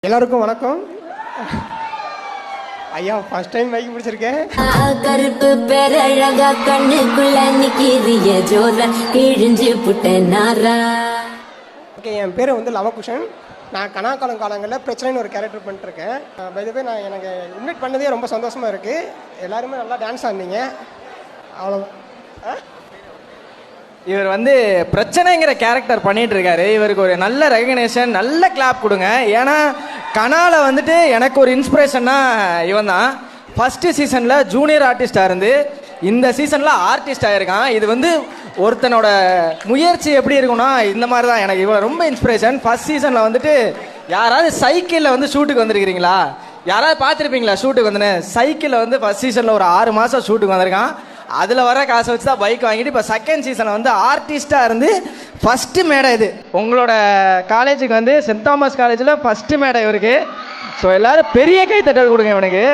எல்லாருக்கும் வணக்கம். ஐயா ஃபர்ஸ்ட் டைம் மைக் பிடிச்சிருக்கேன். கருப்பு பேரழகா கண்ணுக்குள்ள நிக்கிறிய ஜோர கிழிஞ்சு புட்டனாரா. ஓகே, என் பேர் வந்து லவகுஷன். நான் காலங்களில் பிரச்சனைன்னு ஒரு கேரக்டர் பண்ணிட்டுருக்கேன். பை த வே நான் எனக்கு இன்வைட் பண்ணதே ரொம்ப சந்தோஷமாக இருக்குது. எல்லாருமே நல்லா டான்ஸ் ஆடினீங்க. அவ்வளோ. இவர் வந்து பிரச்சனைங்கிற கேரக்டர் பண்ணிட்டு இருக்காரு. இவருக்கு ஒரு நல்ல ரெகக்னேஷன், நல்ல கிளாப் கொடுங்க. ஏன்னா கனால வந்துட்டு எனக்கு ஒரு இன்ஸ்பிரேஷன்னா இவன் தான். ஃபஸ்ட்டு சீசனில் ஜூனியர் ஆர்டிஸ்டாக இருந்து இந்த சீசனில் ஆர்டிஸ்ட் ஆகிருக்கான். இது வந்து ஒருத்தனோட முயற்சி எப்படி இருக்குன்னா இந்த மாதிரி தான். எனக்கு இவன் ரொம்ப இன்ஸ்பிரேஷன். ஃபஸ்ட் சீசனில் வந்துட்டு யாராவது சைக்கிளில் வந்து ஷூட்டுக்கு வந்திருக்கிறீங்களா? யாராவது பார்த்துருப்பீங்களா ஷூட்டுக்கு வந்துன்னு? சைக்கிளில் வந்து ஃபஸ்ட் சீசனில் ஒரு 6 மாதம் ஷூட்டுக்கு வந்திருக்கான். அதில் வர காசை வச்சு தான் பைக் வாங்கிட்டு இப்போ செகண்ட் சீசனில் வந்து ஆர்டிஸ்டாக இருந்து ஃபஸ்ட்டு மேடை இது. உங்களோட காலேஜுக்கு வந்து சென்ட் தாமஸ் காலேஜில் ஃபஸ்ட்டு மேடை இவருக்கு. ஸோ எல்லோரும் பெரிய கைத்தட்டல் கொடுங்க இவனுக்கு.